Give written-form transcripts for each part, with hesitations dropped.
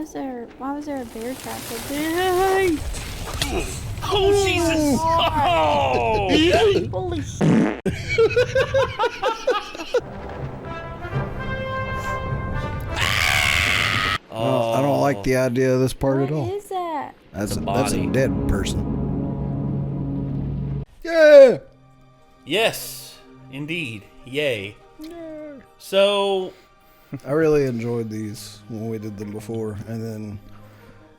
was there a bear trap there? Oh, Jesus! Oh! Holy shit. I don't like the idea of this part at all. What is that? That's a body. dead person. Yeah! Yes, indeed. Yay. So, I really enjoyed these when we did them before, and then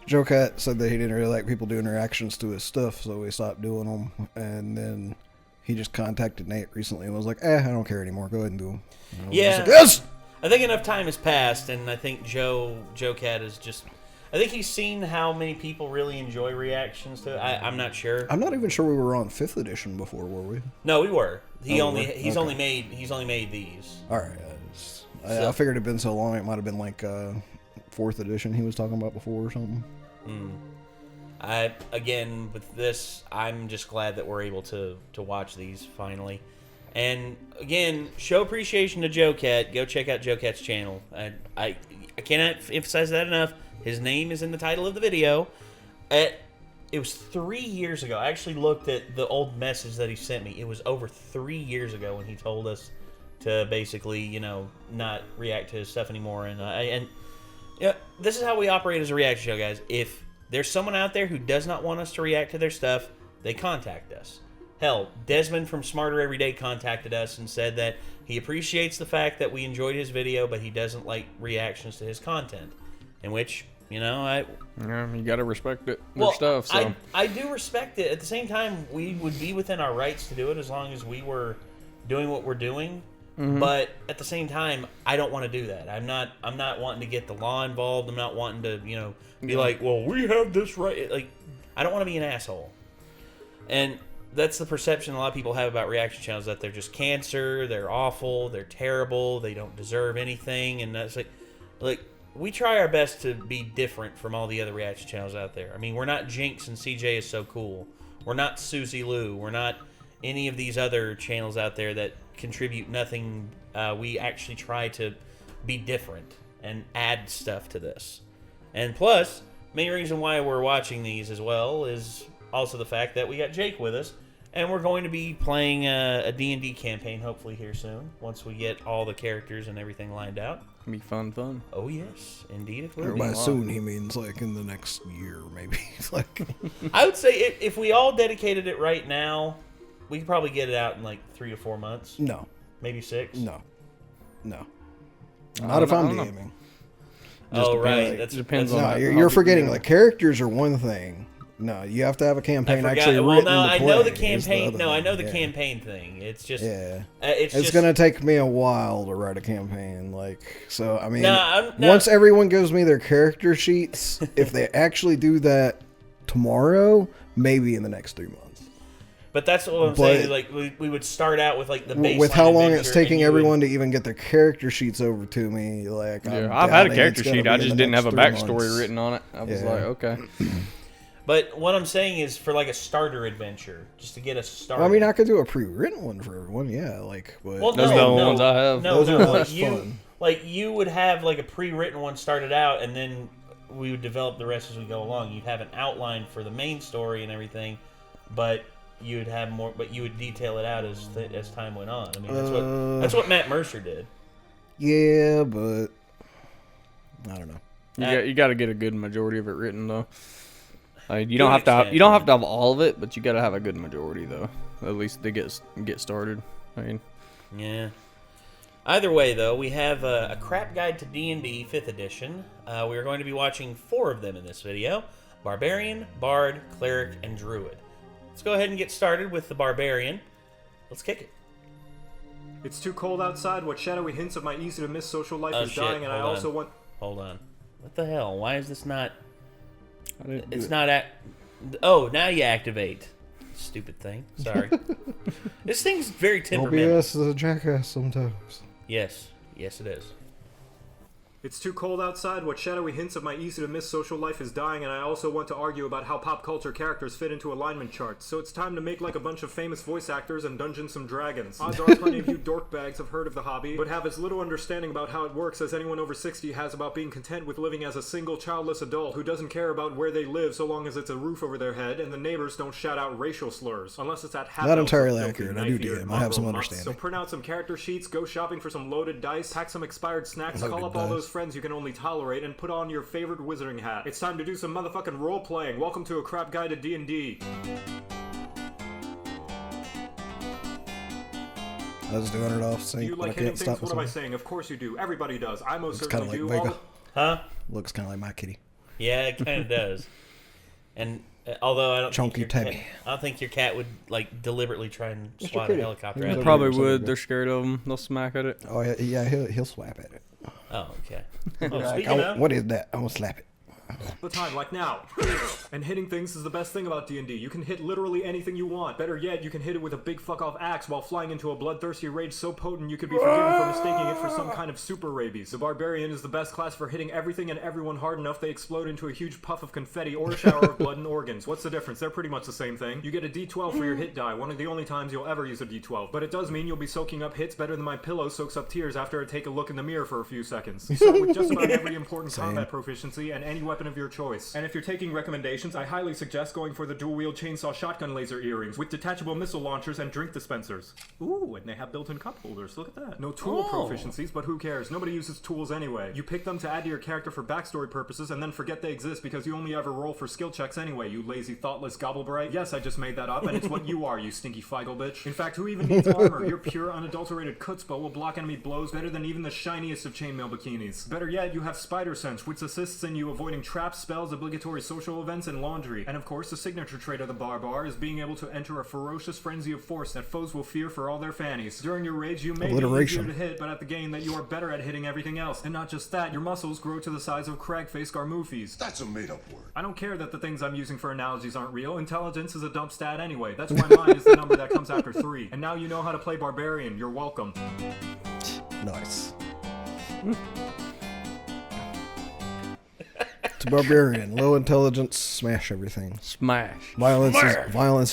Joe Cat said that he didn't really like people doing reactions to his stuff, so we stopped doing them, and then he just contacted Nate recently and was like, I don't care anymore, go ahead and do them. yeah. Like, yes! I think enough time has passed, and I think Joe Cat is just... I think he's seen how many people really enjoy reactions to it. I'm not sure. I'm not even sure we were on 5th edition before, were we? No, we were. He's Okay. only made these. Alright, I figured it'd been so long, it might have been like 4th edition he was talking about before or something. Again, with this, I'm just glad that we're able to watch these finally. And again, show appreciation to Joe Cat. Go check out Joe Cat's channel. I cannot emphasize that enough. His name is in the title of the video. It was 3 years ago. I actually looked at the old message that he sent me. It was over 3 years ago when he told us to basically, not react to his stuff anymore. And this is how we operate as a reaction show, guys. If there's someone out there who does not want us to react to their stuff, they contact us. Hell, Desmond from Smarter Everyday contacted us and said that he appreciates the fact that we enjoyed his video, but he doesn't like reactions to his content. In which, you gotta respect it. Their stuff. So I do respect it. At the same time, we would be within our rights to do it as long as we were doing what we're doing. Mm-hmm. But at the same time, I don't want to do that. I'm not wanting to get the law involved. I'm not wanting to, be like, well, we have this right. Like, I don't want to be an asshole. And that's the perception a lot of people have about reaction channels, that they're just cancer, they're awful, they're terrible, they don't deserve anything. And that's like we try our best to be different from all the other reaction channels out there. I mean, we're not Jinx and CJ is so cool. We're not Susie Lou. We're not any of these other channels out there that contribute nothing. We actually try to be different and add stuff to this. And plus, main reason why we're watching these as well is also the fact that we got Jake with us, and we're going to be playing a D&D campaign hopefully here soon, once we get all the characters and everything lined out. be fun. Oh yes, indeed it will. Or by soon he means like in the next year, maybe. Like, I would say if we all dedicated it right now, we could probably get it out in like 3 to 4 months. No. Maybe 6. No. Not if I'm DMing. Oh right, that depends on. No, you're forgetting. Like, characters are one thing. No, you have to have a campaign actually written to play. I know the campaign. No, I know the campaign thing. It's just it's gonna take me a while to write a campaign. Like, so I mean, No. once everyone gives me their character sheets, if they actually do that tomorrow, maybe in the next 3 months. But that's what I'm saying. Is like we would start out with like the baseline with how long it's adventure, taking everyone to even get their character sheets over to me. Like, I've had a character sheet. I just didn't have a backstory written on it. I was like, okay. But what I'm saying is for like a starter adventure, just to get us started. Well, I mean, I could do a pre-written one for everyone. Yeah, like. But those are the ones I have. Those are like less fun. Like you would have like a pre-written one started out, and then we would develop the rest as we go along. You'd have an outline for the main story and everything, but you would have more. But you would detail it out as time went on. I mean, that's what Matt Mercer did. Yeah, but I don't know. You got to get a good majority of it written though. You don't have to have all of it, but you got to have a good majority though. At least to get started. I mean, yeah. Either way, though, we have a crap guide to D&D 5th edition. We are going to be watching 4 of them in this video: Barbarian, Bard, Cleric, and Druid. Let's go ahead and get started with the Barbarian. Let's kick it. It's too cold outside. What shadowy hints of my easy-to-miss social life is dying, and I also want... Hold on. What the hell? Why is this not... It's not... Oh, now you activate. Stupid thing. Sorry. This thing's very temperamental. OBS is a jackass sometimes. Yes. Yes, it is. It's too cold outside, what shadowy hints of my easy-to-miss social life is dying, and I also want to argue about how pop culture characters fit into alignment charts. So it's time to make like a bunch of famous voice actors and Dungeons some Dragons. Odds are plenty of you dorkbags have heard of the hobby, but have as little understanding about how it works as anyone over 60 has about being content with living as a single childless adult who doesn't care about where they live so long as it's a roof over their head and the neighbors don't shout out racial slurs. Unless it's at half. Not entirely accurate, I do DM. I have some understanding. So print out some character sheets, go shopping for some loaded dice, pack some expired snacks, call up all those friends you can only tolerate, and put on your favorite wizarding hat. It's time to do some motherfucking role-playing. Welcome to A Crap Guide to D&D. I was doing it off sync, Do you like but I hitting can't things? stop What am I myself. saying? Of course you do. Everybody does. I most It's kind certainly of do. like Vega. Huh? Looks kind of like my kitty. Yeah, it kind of does. And although I don't Chunky think your tabby. cat, I don't think your cat would like deliberately try and swat a kitty. helicopter He's at a it. Probably something would. good. They're scared of them. They'll smack at it. Oh yeah, he'll slap at it. Oh, okay. Oh, Like, speaking of, what is that? I'm gonna slap it. The time, like now. And hitting things is the best thing about D&D. You can hit literally anything you want. Better yet, you can hit it with a big fuck-off axe while flying into a bloodthirsty rage so potent you could be forgiven for mistaking it for some kind of super rabies. The Barbarian is the best class for hitting everything and everyone hard enough they explode into a huge puff of confetti or a shower of blood and organs. What's the difference? They're pretty much the same thing. You get a D12 for your hit die, one of the only times you'll ever use a D12. But it does mean you'll be soaking up hits better than my pillow soaks up tears after I take a look in the mirror for a few seconds. So with just about every important combat proficiency and any weapon of your choice. And if you're taking recommendations, I highly suggest going for the dual-wield chainsaw shotgun laser earrings with detachable missile launchers and drink dispensers. Ooh, and they have built-in cup holders. Look at that. No tool proficiencies, but who cares? Nobody uses tools anyway. You pick them to add to your character for backstory purposes and then forget they exist because you only ever roll for skill checks anyway, you lazy, thoughtless gobblebright. Yes, I just made that up, and it's what you are, you stinky feigl bitch. In fact, who even needs armor? Your pure, unadulterated chutzpah will block enemy blows better than even the shiniest of chainmail bikinis. Better yet, you have spider sense, which assists in you avoiding traps, spells, obligatory social events, and laundry. And of course, the signature trait of the barbar is being able to enter a ferocious frenzy of force that foes will fear for all their fannies. During your rage, you may be easier to hit, but at the game that you are better at hitting everything else. And not just that, your muscles grow to the size of crag-face garmoofies. That's a made-up word. I don't care that the things I'm using for analogies aren't real. Intelligence is a dump stat anyway. That's why mine is the number that comes after 3. And now you know how to play Barbarian. You're welcome. Nice. It's a Barbarian. Low intelligence, smash everything. Smash. Violence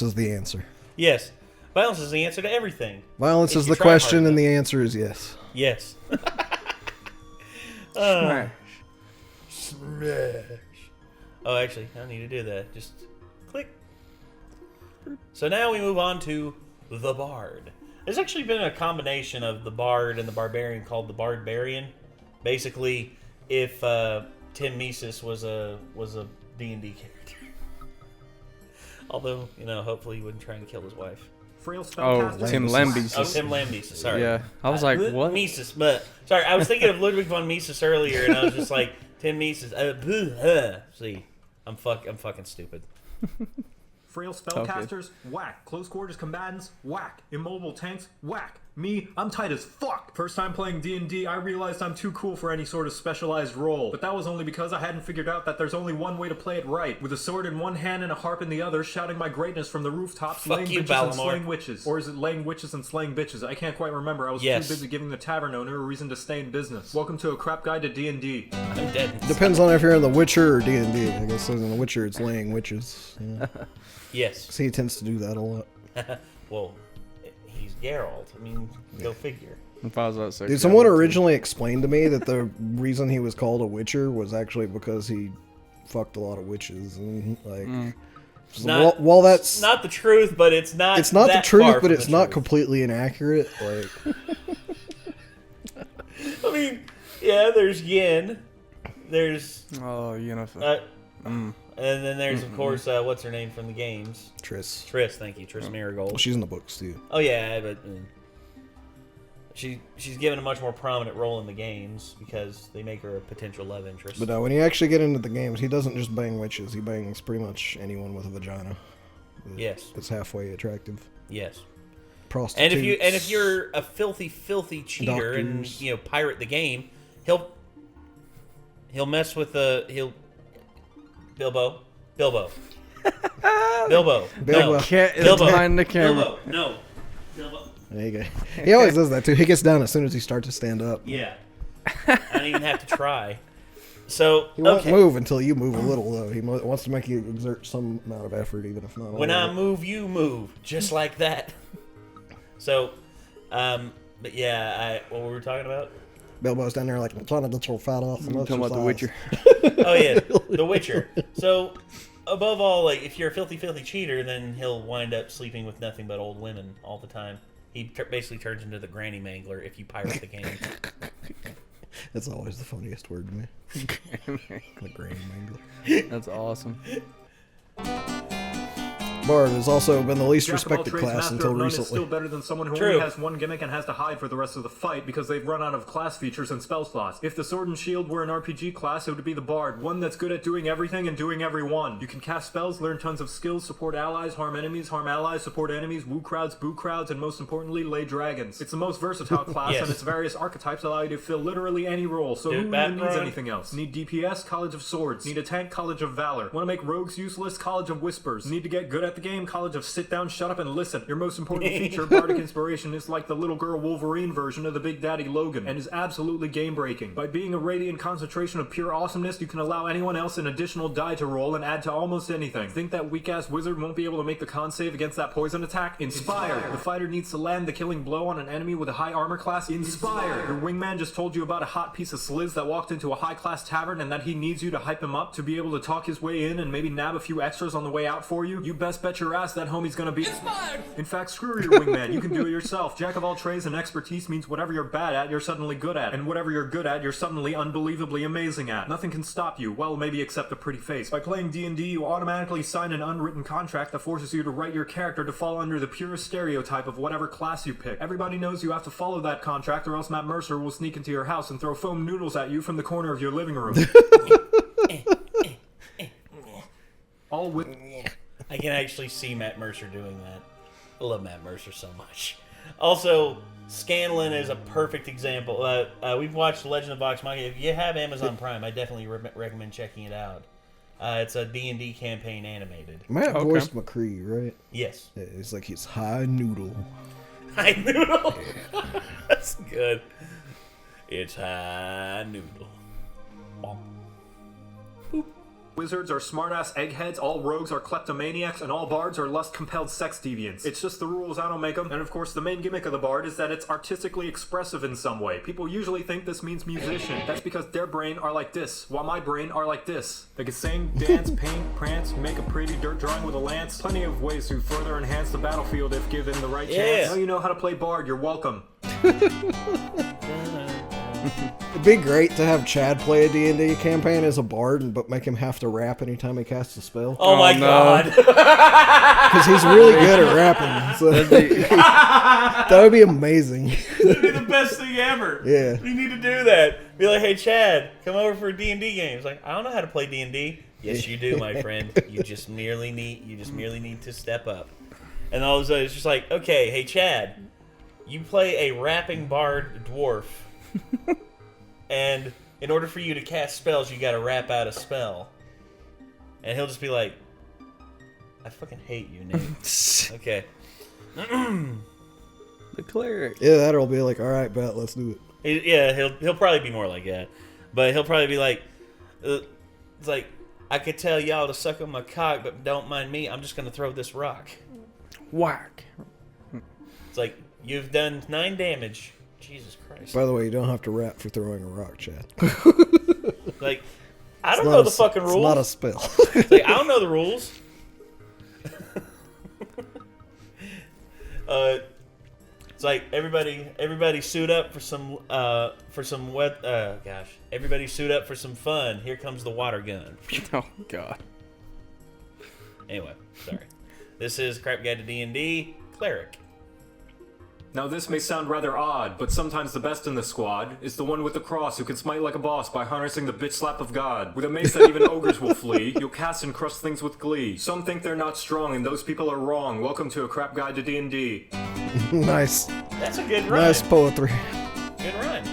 is the answer. yes, violence is the answer to everything. Violence If is you the try hard question, and enough. the answer is yes. Yes. Smash. Oh, actually, I don't need to do that. Just click. So now we move on to the Bard. There's actually been a combination of the Bard and the Barbarian called the Barbarian. Basically, if Tim Mises was a D&D character. Although, hopefully he wouldn't try and kill his wife. Frail Oh, spellcaster. Tim Lambesis. Oh, Tim Lambesis, sorry. Yeah, I was like, what? Mises, but sorry, I was thinking of Ludwig von Mises earlier, and I was just like, Tim Mises. See, I'm fucking stupid. Frail spellcasters, whack. Close quarters combatants, whack. Immobile tanks, whack. Me, I'm tight as fuck. First time playing D&D, I realized I'm too cool for any sort of specialized role. But that was only because I hadn't figured out that there's only one way to play it right. With a sword in one hand and a harp in the other, shouting my greatness from the rooftops, Fuck laying you, bitches and Balamor. slaying witches. Or is it laying witches and slaying bitches? I can't quite remember. I was Yes. too busy giving the tavern owner a reason to stay in business. Welcome to A Crap Guide to D&D. I'm dead. Depends on if you're in The Witcher or D&D. I guess in The Witcher it's laying witches. Yeah. Yes. See, he tends to do that a lot. Well, he's Geralt. I mean, go figure. If I was that sick, Dude, someone originally explained to me that the reason he was called a Witcher was actually because he fucked a lot of witches. And, like, so while that's not the truth, but it's not. it's not the that truth, far but from it's the not truth. completely inaccurate. Like, I mean, yeah, there's Yin. There's Oh, and then there's of course what's her name from the games? Triss. Triss, thank you, Triss Marigold. Well, she's in the books too. Oh yeah, but she's given a much more prominent role in the games because they make her a potential love interest. But when you actually get into the games, he doesn't just bang witches. He bangs pretty much anyone with a vagina. Yes. It's halfway attractive. Yes. Prostitutes. And if you're a filthy cheater Doctors. and pirate the game, he'll mess with Bilbo. Bilbo. No. Cat is Bilbo. behind the camera. Bilbo. No. Bilbo. There you go. He always does that too. He gets down as soon as he starts to stand up. Yeah. I don't even have to try. So, He won't move until you move a little, though. He wants to make you exert some amount of effort, even if not all when of I it. move, you move. Just like that. So, but yeah, what were we talking about? Bilbo's down there like, I'm trying to get your fat ass. Talking about The Witcher. Oh, yeah, The Witcher. So, above all, like, if you're a filthy, filthy cheater, then he'll wind up sleeping with nothing but old women all the time. He basically turns into the granny mangler if you pirate the game. That's always the funniest word to me. The granny mangler. That's awesome. Bard has also been the least Jack of all respected trades, class master until of none is recently. still better than someone who True. only has one gimmick and has to hide for the rest of the fight because they've run out of class features and spell slots. If the Sword and Shield were an RPG class, it would be the Bard, one that's good at doing everything and doing everyone. You can cast spells, learn tons of skills, support allies, harm enemies, harm allies, support enemies, woo crowds, boo crowds, and most importantly, lay dragons. It's the most versatile class, Yes. and its various archetypes allow you to fill literally any role, so Dude, who Bat even needs Run. anything else? Need DPS? College of Swords. Need a tank? College of Valor. Want to make rogues useless? College of Whispers. Need to get good at the game? College of Sit Down, Shut Up, and Listen. Your most important feature, Bardic Inspiration, is like the little girl Wolverine version of the Big Daddy Logan, and is absolutely game-breaking. By being a radiant concentration of pure awesomeness, you can allow anyone else an additional die to roll and add to almost anything. Think that weak-ass wizard won't be able to make the con save against that poison attack? Inspire! The fighter needs to land the killing blow on an enemy with a high armor class? Inspire! Your wingman just told you about a hot piece of sliz that walked into a high-class tavern and that he needs you to hype him up to be able to talk his way in and maybe nab a few extras on the way out for you? You best bet your ass that homie's gonna be inspired! In fact, screw your wingman, you can do it yourself. Jack of all trades and expertise means whatever you're bad at, you're suddenly good at, and whatever you're good at, you're suddenly unbelievably amazing at. Nothing can stop you, well, maybe except a pretty face. By playing D&D, you automatically sign an unwritten contract that forces you to write your character to fall under the purest stereotype of whatever class you pick. Everybody knows you have to follow that contract, or else Matt Mercer will sneak into your house and throw foam noodles at you from the corner of your living room. All with... I can actually see Matt Mercer doing that. I love Matt Mercer so much. Also, Scanlan is a perfect example. We've watched Legend of Vox Machina. If you have Amazon Prime, I definitely recommend checking it out. It's a D&D campaign animated. Matt voiced McCree, right? Yes. Yeah, it's like he's high noodle. High noodle. That's good. It's high noodle. Bonk. Wizards are smartass eggheads, all rogues are kleptomaniacs, and all bards are lust-compelled sex deviants. It's just the rules, I don't make them. And of course, the main gimmick of the bard is that it's artistically expressive in some way. People usually think this means musician. That's because their brain are like this, while my brain are like this. They can sing, dance, paint, prance, make a pretty dirt drawing with a lance. Plenty of ways to further enhance the battlefield if given the right chance. Now you know how to play bard, you're welcome. It'd be great to have Chad play a D&D campaign as a bard, but make him have to rap anytime he casts a spell. Oh my god. Because he's really good at rapping. So that would be amazing. That'd be the best thing ever. Yeah. We need to do that. Be like, hey, Chad, come over for a D&D game. It's like, I don't know how to play D&D. Yes, you do, my friend. You just merely need to step up. And all of a sudden, it's just like, okay, hey, Chad, you play a rapping bard dwarf. And in order for you to cast spells, you gotta rap out a spell. And he'll just be like, I fucking hate you, Nate. Okay. The Cleric. Yeah, that'll be like, all right, bet, let's do it. He'll probably be more like that. But he'll probably be like, it's like, I could tell y'all to suck on my cock, but don't mind me, I'm just gonna throw this rock. Whack. It's like, you've done 9 damage. Jesus Christ. By the way, you don't have to rap for throwing a rock, Chad. Like, I don't know the fucking rules. It's not a spell. It's like, I don't know the rules. It's like everybody suit up for some everybody suit up for some fun. Here comes the water gun. Oh god. Anyway, sorry. This is Crap Guide to D&D, Cleric. Now this may sound rather odd, but sometimes the best in the squad is the one with the cross who can smite like a boss by harnessing the bitch slap of God. With a mace that even ogres will flee, you'll cast and crush things with glee. Some think they're not strong, and those people are wrong. Welcome to A Crap Guide to D&D. Nice. That's a good rhyme. Nice poetry. Good rhyme.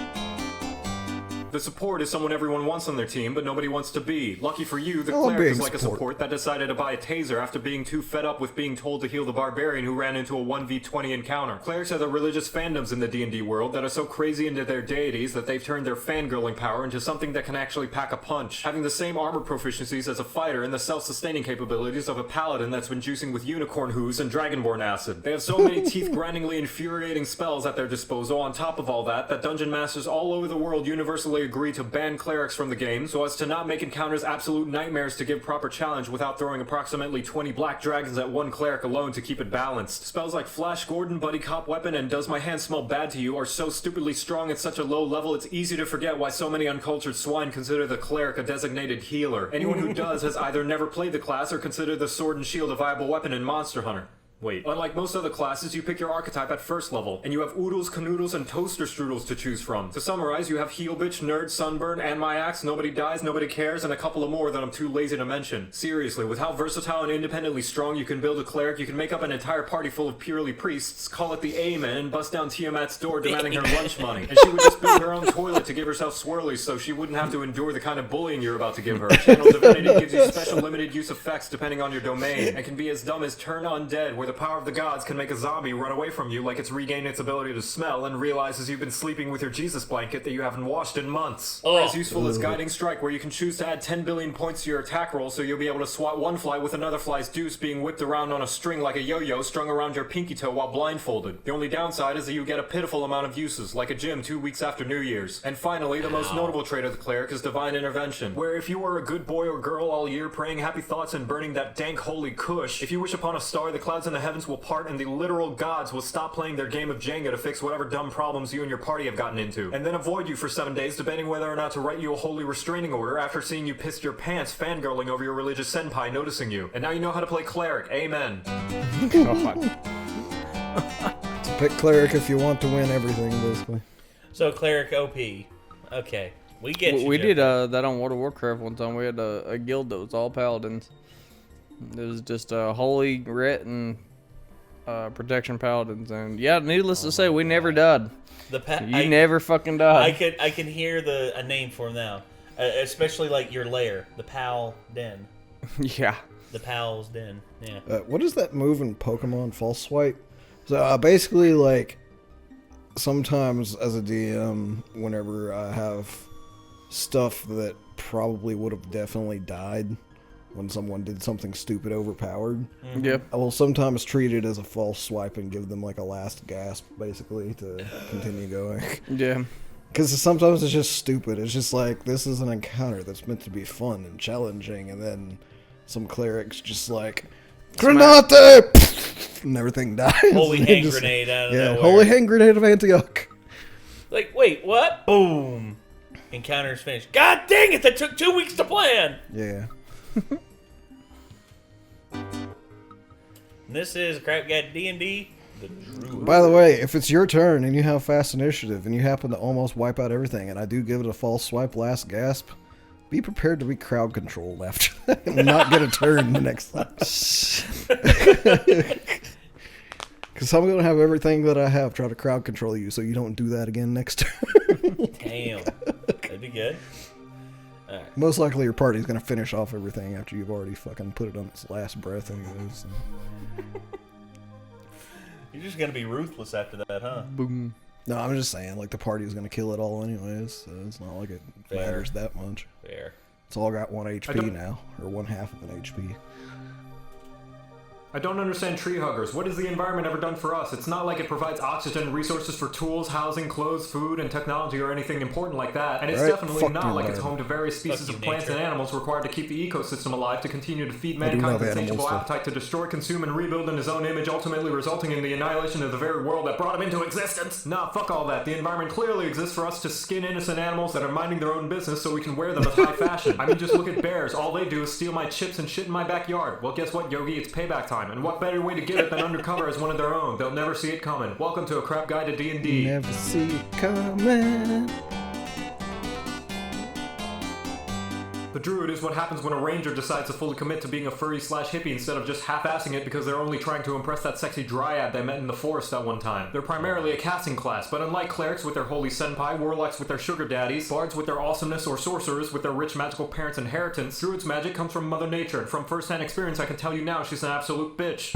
The support is someone everyone wants on their team, but nobody wants to be. Lucky for you, the Oh, cleric big is like a support. support that decided to buy a taser after being too fed up with being told to heal the barbarian who ran into a 1v20 encounter. Clerics are the religious fandoms in the D&D world that are so crazy into their deities that they've turned their fangirling power into something that can actually pack a punch. Having the same armor proficiencies as a fighter and the self-sustaining capabilities of a paladin that's been juicing with unicorn hooves and dragonborn acid. They have so many teeth-grindingly infuriating spells at their disposal on top of all that dungeon masters all over the world universally agree to ban clerics from the game so as to not make encounters absolute nightmares to give proper challenge without throwing approximately 20 black dragons at one cleric alone to keep it balanced. Spells like Flash Gordon, Buddy Cop Weapon, and Does My Hand Smell Bad to You are so stupidly strong at such a low level it's easy to forget why so many uncultured swine consider the cleric a designated healer. Anyone who does has either never played the class or considered the sword and shield a viable weapon in Monster Hunter. Wait, unlike most other classes, you pick your archetype at first level, and you have oodles, canoodles, and toaster strudels to choose from. To summarize, you have Heel Bitch, Nerd, Sunburn, and My Axe, Nobody Dies, Nobody Cares, and a couple of more that I'm too lazy to mention. Seriously, with how versatile and independently strong you can build a cleric, you can make up an entire party full of purely priests, call it the Amen, and bust down Tiamat's door demanding her lunch money. And she would just build her own toilet to give herself swirlies so she wouldn't have to endure the kind of bullying you're about to give her. Channel Divinity gives you special limited use effects depending on your domain, and can be as dumb as Turn Undead, where the power of the gods can make a zombie run away from you like it's regained its ability to smell and realizes you've been sleeping with your Jesus blanket that you haven't washed in months. Or as useful as Guiding Strike, where you can choose to add 10 billion points to your attack roll so you'll be able to swat one fly with another fly's deuce being whipped around on a string like a yo-yo strung around your pinky toe while blindfolded. The only downside is that you get a pitiful amount of uses, like a gym 2 weeks after New Year's. And finally, the most notable trait of the cleric is Divine Intervention, where if you were a good boy or girl all year praying happy thoughts and burning that dank holy kush, if you wish upon a star, the clouds in the heavens will part and the literal gods will stop playing their game of Jenga to fix whatever dumb problems you and your party have gotten into, and then avoid you for 7 days debating whether or not to write you a holy restraining order after seeing you pissed your pants fangirling over your religious senpai noticing you. And now you know how to play cleric. Amen. God. Pick cleric if you want to win everything, basically. So cleric OP. Okay, we get you. We Joker. did that on World of Warcraft one time. We had a guild that was all paladins. It was just holy, ret, and protection paladins, and yeah, needless to say, we never died. You never fucking died. I can hear a name for him now, especially like your lair, the Pal Den. Yeah. The Pal's Den. Yeah. What is that move in Pokemon? False Swipe? So basically, like, sometimes as a DM, whenever I have stuff that probably would have definitely died when someone did something stupid overpowered, Yep. I will sometimes treat it as a false swipe and give them like a last gasp, basically, to continue going. Yeah. Because sometimes it's just stupid. It's just like, this is an encounter that's meant to be fun and challenging, and then some clerics just like, Grenade! And everything dies. Holy hand grenade out of nowhere. Holy hand grenade of Antioch. Like, wait, what? Boom. Encounter's finished. God dang it, that took 2 weeks to plan! Yeah. This is Crap Gat D&D, the Druid. By the way, if it's your turn and you have fast initiative and you happen to almost wipe out everything, and I do give it a false swipe last gasp, be prepared to be crowd controlled after that and not get a turn the next time. Because I'm going to have everything that I have try to crowd control you so you don't do that again next turn. Damn. That'd be good. Alright. Most likely your party's going to finish off everything after you've already fucking put it on its last breath anyways. So. You're just going to be ruthless after that, huh? Boom. No, I'm just saying, like, the party's going to kill it all anyways, so it's not like it matters that much. Fair. It's all got 1 HP now, or 1/2 of an HP. I don't understand tree huggers. What has the environment ever done for us? It's not like it provides oxygen, resources for tools, housing, clothes, food, and technology or anything important like that. And it's Right. definitely Fuck not the like it's environment. home to various species Fuck of you, plants and nature. animals required to keep the ecosystem alive to continue to feed I do mankind's love animals, insatiable though. appetite to destroy, consume, and rebuild in his own image, ultimately resulting in the annihilation of the very world that brought him into existence. Nah, fuck all that. The environment clearly exists for us to skin innocent animals that are minding their own business so we can wear them with high fashion. I mean, just look at bears. All they do is steal my chips and shit in my backyard. Well, guess what, Yogi? It's payback time. And what better way to get it than undercover as one of their own? They'll never see it coming. Welcome to A Crap Guide to D&D. Never see it coming. The Druid is what happens when a ranger decides to fully commit to being a furry/hippie instead of just half-assing it because they're only trying to impress that sexy dryad they met in the forest that one time. They're primarily a casting class, but unlike clerics with their holy senpai, warlocks with their sugar daddies, bards with their awesomeness, or sorcerers with their rich magical parents' inheritance, Druid's magic comes from Mother Nature, and from first-hand experience I can tell you now she's an absolute bitch.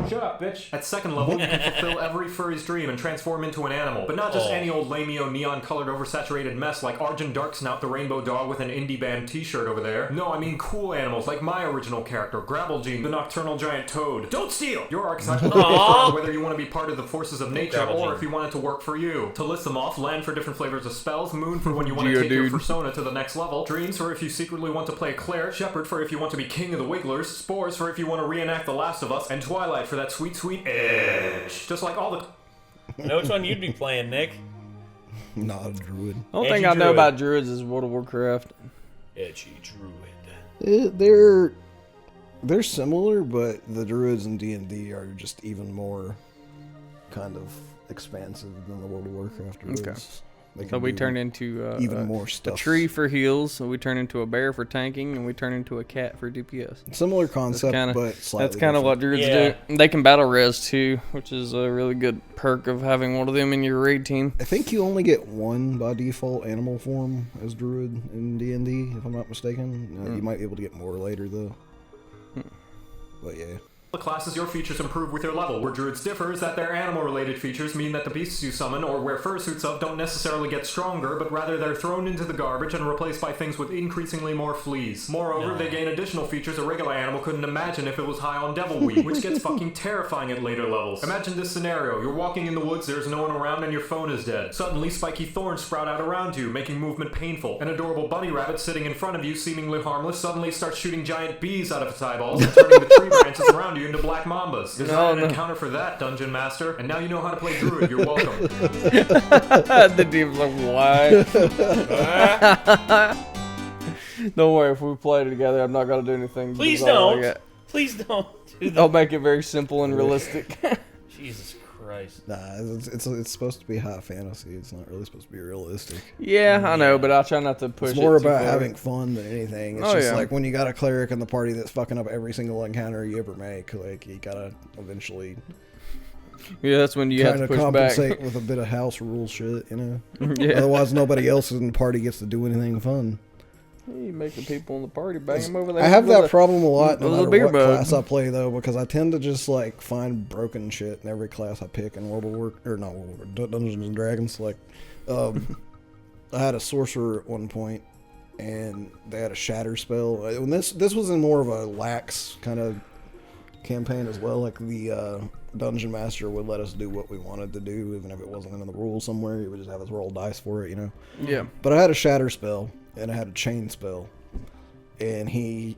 Shut up, bitch. At second level, you can fulfill every furry's dream and transform into an animal, but not just any old lameo neon-colored oversaturated mess like Argent Darksnout the rainbow dog with an indie band t-shirt over there. No, I mean cool animals like my original character, Grabblejean, the nocturnal giant toad. Don't steal! Your archetype will define whether you want to be part of the forces of nature or if you want it to work for you. To list them off, land for different flavors of spells, moon for when you want to take your persona to the next level, dreams for if you secretly want to play a cleric, shepherd for if you want to be king of the wigglers, spores for if you want to reenact The Last of Us, and twilight for that sweet, sweet edge. Just like all the... I know which one you'd be playing, Nick. Not a druid. The only thing I know about druids is World of Warcraft. Edgy druid. They're similar, but the druids in D&D are just even more kind of expansive than the World of Warcraft druids. Okay. They So we turn into even more stuff. A tree for heals, so we turn into a bear for tanking, and we turn into a cat for DPS. Similar concept, but slightly That's kind of what druids do. They can battle res too, which is a really good perk of having one of them in your raid team. I think you only get one by default animal form as druid in D&D, if I'm not mistaken. You might be able to get more later though. But yeah. The classes your features improve with your level. Where druids differ is that their animal-related features mean that the beasts you summon or wear fursuits of don't necessarily get stronger, but rather they're thrown into the garbage and replaced by things with increasingly more fleas. Moreover, they gain additional features a regular animal couldn't imagine if it was high on devil weed, which gets fucking terrifying at later levels. Imagine this scenario. You're walking in the woods, there's no one around, and your phone is dead. Suddenly, spiky thorns sprout out around you, making movement painful. An adorable bunny rabbit sitting in front of you, seemingly harmless, suddenly starts shooting giant bees out of its eyeballs and turning the tree branches around you into black mambas. Design an encounter for that, Dungeon Master, and now you know how to play Druid. You're welcome. The DM's like, why? Don't worry, if we play together, I'm not gonna do anything. Please don't. Please don't do that. I'll make it very simple and realistic. Jesus Christ. Nah, it's supposed to be high fantasy. It's not really supposed to be realistic. Yeah, I know, but I'll try not to push it. It's more too about far. having fun than anything. It's just like when you got a cleric in the party that's fucking up every single encounter you ever make. Like you gotta eventually. Yeah, that's when you have to push compensate back. with a bit of house rule shit, you know. Yeah. Otherwise, nobody else in the party gets to do anything fun. You make the people in the party bang them over there. I have that problem a lot no matter what bug. class I play though, because I tend to just like find broken shit in every class I pick in Dungeons and Dragons. Like, I had a sorcerer at one point, and they had a shatter spell. When this was in more of a lax kind of campaign as well. Like the dungeon master would let us do what we wanted to do, even if it wasn't in the rules somewhere. He would just have us roll dice for it, you know. Yeah. But I had a shatter spell. And I had a chain spell, and he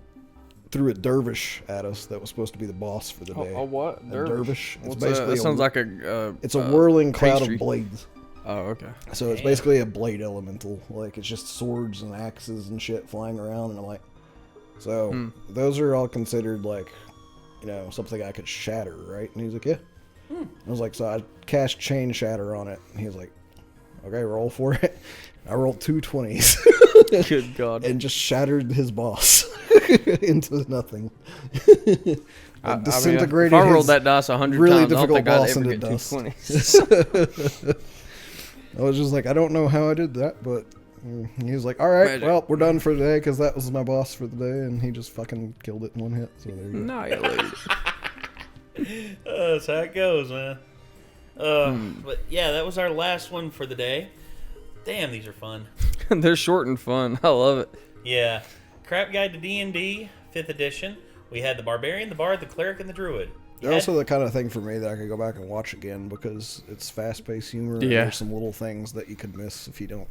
threw a dervish at us that was supposed to be the boss for the day. A what? A dervish. It's basically that sounds like a. It's a whirling cloud pastry. of blades. Oh, okay. So it's basically a blade elemental. Like it's just swords and axes and shit flying around, and I'm like, so those are all considered like, you know, something I could shatter, right? And he's like, yeah. I was like, so I cast chain shatter on it, and he was like, okay, roll for it. I rolled 2 20s. Good God. And just shattered his boss into nothing. Disintegrated. If I rolled that dice 100 really times, I don't difficult think I'd boss ever into get dust. 220s. I was just like, I don't know how I did that, but he was like, all right, Magic. well, we're done for today because that was my boss for the day, and he just fucking killed it in one hit. So there you go. Annihilated. That's how it goes, man. But yeah, that was our last one for the day. Damn, these are fun. They're short and fun. I love it. Yeah. Crap Guide to D&D, 5th edition. We had the Barbarian, the Bard, the Cleric, and the Druid. They're also the kind of thing for me that I could go back and watch again because it's fast-paced humor. And there's some little things that you could miss if you don't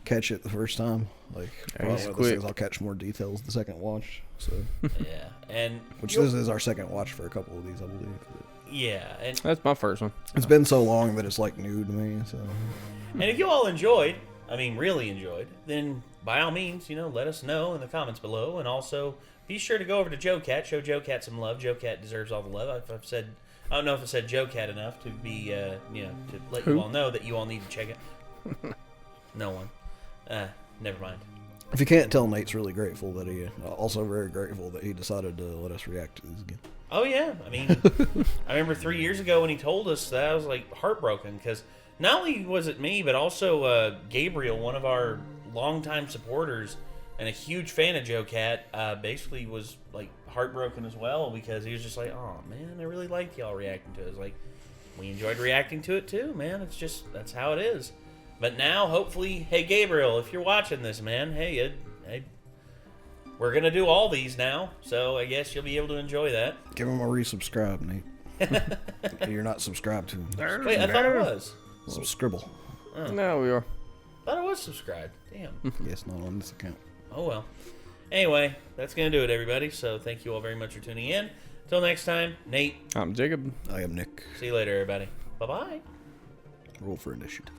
catch it the first time. Like, probably one of those things I'll catch more details the second watch. So yeah, and which this is our second watch for a couple of these, I believe. But yeah, and that's my first one. It's been so long that it's like new to me. So, and if you all enjoyed, I mean, really enjoyed, then by all means, you know, let us know in the comments below, and also be sure to go over to Joe Cat, show Joe Cat some love. Joe Cat deserves all the love. I've said, I don't know if I said Joe Cat enough to be, you know, to let you all know that you all need to check it. No one. Never mind. If you can't tell, Nate's really grateful that he, also very grateful that he decided to let us react to these again. Oh yeah, I mean, I remember 3 years ago when he told us that, I was like heartbroken because not only was it me, but also Gabriel, one of our longtime supporters and a huge fan of Joe Cat, basically was like heartbroken as well because he was just like, "Oh man, I really liked y'all reacting to it." It's like we enjoyed reacting to it too, man. It's just that's how it is. But now, hopefully, hey Gabriel, if you're watching this, man, hey, we're gonna do all these now, so I guess you'll be able to enjoy that. Give him a resubscribe, Nate. You're not subscribed to him. Wait, I thought it was. Some scribble. No, we are. I thought it was subscribed. Damn. Yes, not on this account. Oh well. Anyway, that's gonna do it, everybody. So thank you all very much for tuning in. Till next time, Nate. I'm Jacob. I am Nick. See you later, everybody. Bye bye. Roll for initiative.